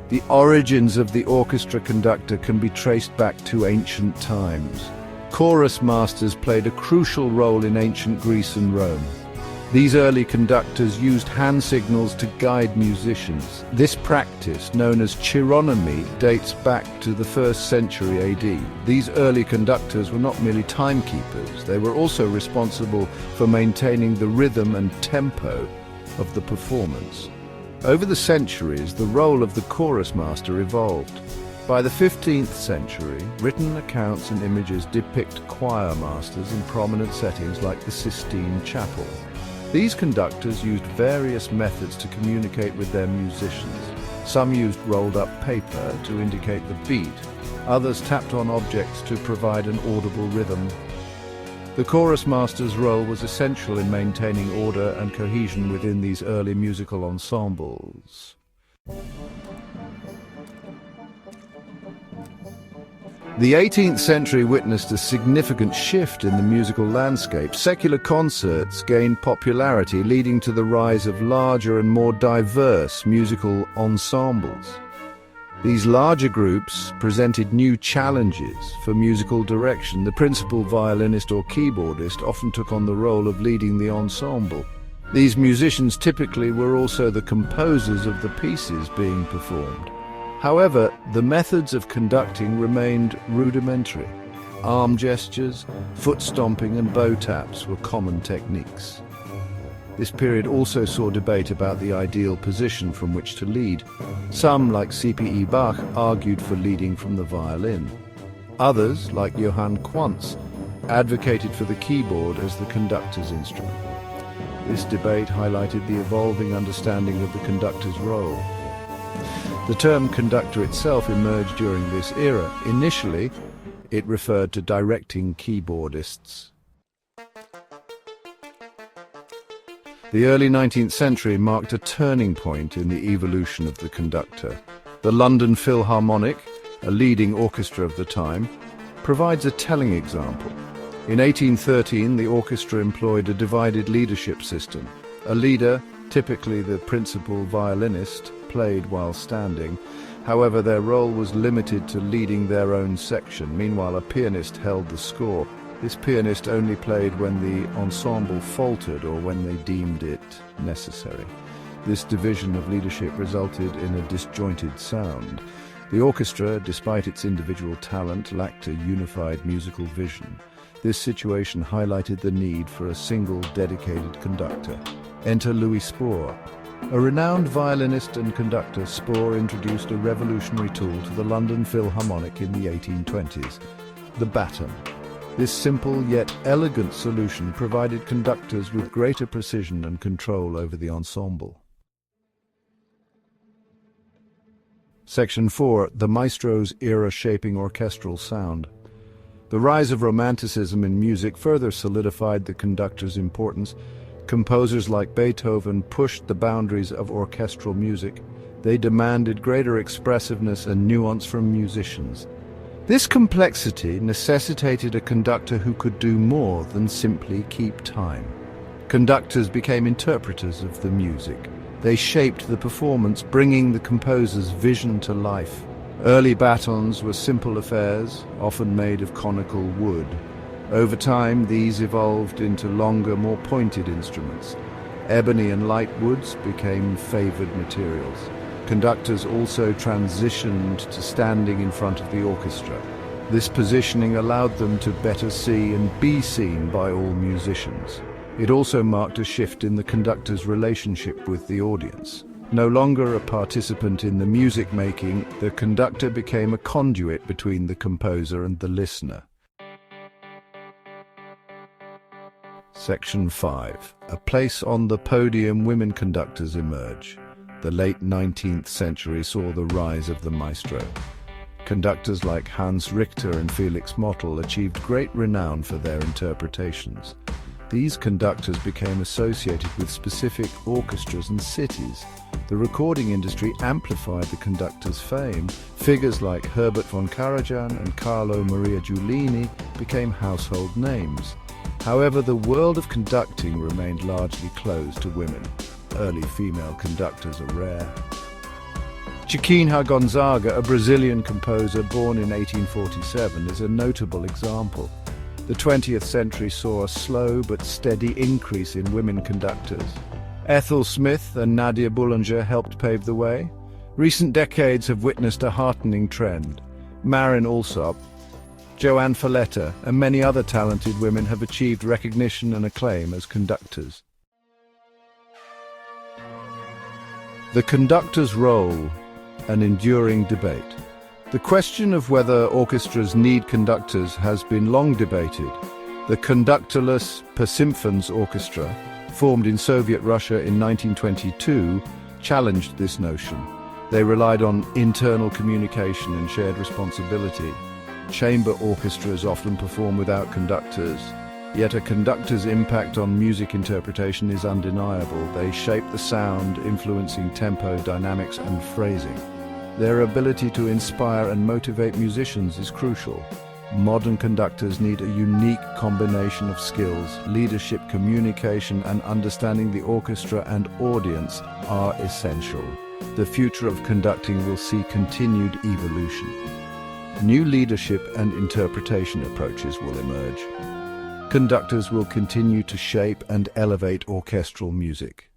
The origins of the orchestra conductor can be traced back to ancient times. Chorus masters played a crucial role in ancient Greece and Rome. These early conductors used hand signals to guide musicians. This practice, known as chironomy, dates back to the 1st century AD. These early conductors were not merely timekeepers, they were also responsible for maintaining the rhythm and tempo of the performance. Over the centuries, the role of the chorus master evolved. By the 15th century, written accounts and images depict choir masters in prominent settings like the Sistine Chapel. These conductors used various methods to communicate with their musicians. Some used rolled-up paper to indicate the beat. Others tapped on objects to provide an audible rhythm. The chorus master's role was essential in maintaining order and cohesion within these early musical ensembles. The 18th century witnessed a significant shift in the musical landscape. Secular concerts gained popularity, leading to the rise of larger and more diverse musical ensembles. These larger groups presented new challenges for musical direction. The principal violinist or keyboardist often took on the role of leading the ensemble. These musicians typically were also the composers of the pieces being performed. However, the methods of conducting remained rudimentary. Arm gestures, foot stomping and bow taps were common techniques. This period also saw debate about the ideal position from which to lead. Some, like C.P.E. Bach, argued for leading from the violin. Others, like Johann Quantz, advocated for the keyboard as the conductor's instrument. This debate highlighted the evolving understanding of the conductor's role. The term conductor itself emerged during this era. Initially, it referred to directing keyboardists. The early 19th century marked a turning point in the evolution of the conductor. The London Philharmonic, a leading orchestra of the time, provides a telling example. In 1813, the orchestra employed a divided leadership system. A leader, typically the principal violinist, played while standing. However, their role was limited to leading their own section. Meanwhile, a pianist held the score. This pianist only played when the ensemble faltered or when they deemed it necessary. This division of leadership resulted in a disjointed sound. The orchestra, despite its individual talent, lacked a unified musical vision. This situation highlighted the need for a single dedicated conductor. Enter Louis Spohr. A renowned violinist and conductor, Spohr introduced a revolutionary tool to the London Philharmonic in the 1820s, the baton. This simple yet elegant solution provided conductors with greater precision and control over the ensemble. Section 4. The Maestro's Era Shaping Orchestral Sound. The rise of Romanticism in music further solidified the conductor's importance. Composers like Beethoven pushed the boundaries of orchestral music. They demanded greater expressiveness and nuance from musicians. This complexity necessitated a conductor who could do more than simply keep time. Conductors became interpreters of the music. They shaped the performance, bringing the composer's vision to life. Early batons were simple affairs, often made of conical wood. Over time, these evolved into longer, more pointed instruments. Ebony and light woods became favored materials. Conductors also transitioned to standing in front of the orchestra. This positioning allowed them to better see and be seen by all musicians. It also marked a shift in the conductor's relationship with the audience. No longer a participant in the music making, the conductor became a conduit between the composer and the listener. Section 5. A place on the podium, women conductors emerge. The late 19th century saw the rise of the maestro. Conductors like Hans Richter and Felix Mottl achieved great renown for their interpretations. These conductors became associated with specific orchestras and cities. The recording industry amplified the conductor's fame. Figures like Herbert von Karajan and Carlo Maria Giulini became household names. However, the world of conducting remained largely closed to women. Early female conductors are rare. Chiquinha Gonzaga, a Brazilian composer born in 1847, is a notable example. The 20th century saw a slow but steady increase in women conductors. Ethel Smith and Nadia Boulanger helped pave the way. Recent decades have witnessed a heartening trend. Marin Alsop, Joanne Folletta, and many other talented women have achieved recognition and acclaim as conductors. The conductor's role, an enduring debate. The question of whether orchestras need conductors has been long debated. The conductorless Persymphons Orchestra, formed in Soviet Russia in 1922, challenged this notion. They relied on internal communication and shared responsibility. Chamber orchestras often perform without conductors, yet a conductor's impact on music interpretation is undeniable. They shape the sound, influencing tempo, dynamics, and phrasing. Their ability to inspire and motivate musicians is crucial. Modern conductors need a unique combination of skills. Leadership, communication, and understanding the orchestra and audience are essential. The future of conducting will see continued evolution. New leadership and interpretation approaches will emerge. Conductors will continue to shape and elevate orchestral music.